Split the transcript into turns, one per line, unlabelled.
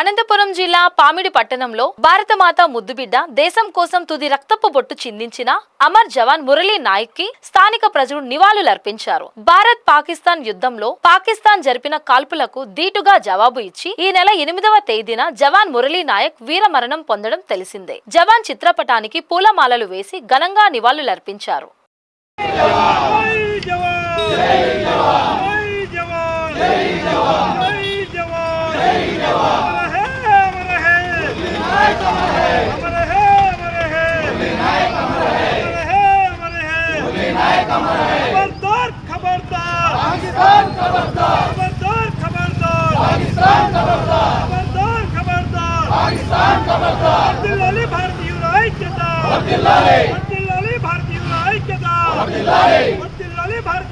అనంతపురం జిల్లా పామిడి పట్టణంలో భారతమాత ముద్దుబిడ్డ దేశం కోసం తుది రక్తపు బొట్టు చిందించిన అమర్ జవాన్ మురళీ నాయక్ కి స్థానిక ప్రజలు నివాళులర్పించారు. భారత్ పాకిస్తాన్ యుద్ధంలో పాకిస్తాన్ జరిపిన కాల్పులకు ధీటుగా జవాబు ఇచ్చి ఈ నెల 8వ తేదీన జవాన్ మురళీ నాయక్ వీరమరణం పొందడం తెలిసిందే. జవాన్ చిత్రపటానికి పూలమాలలు వేసి ఘనంగా నివాళులర్పించారు.
भारतीय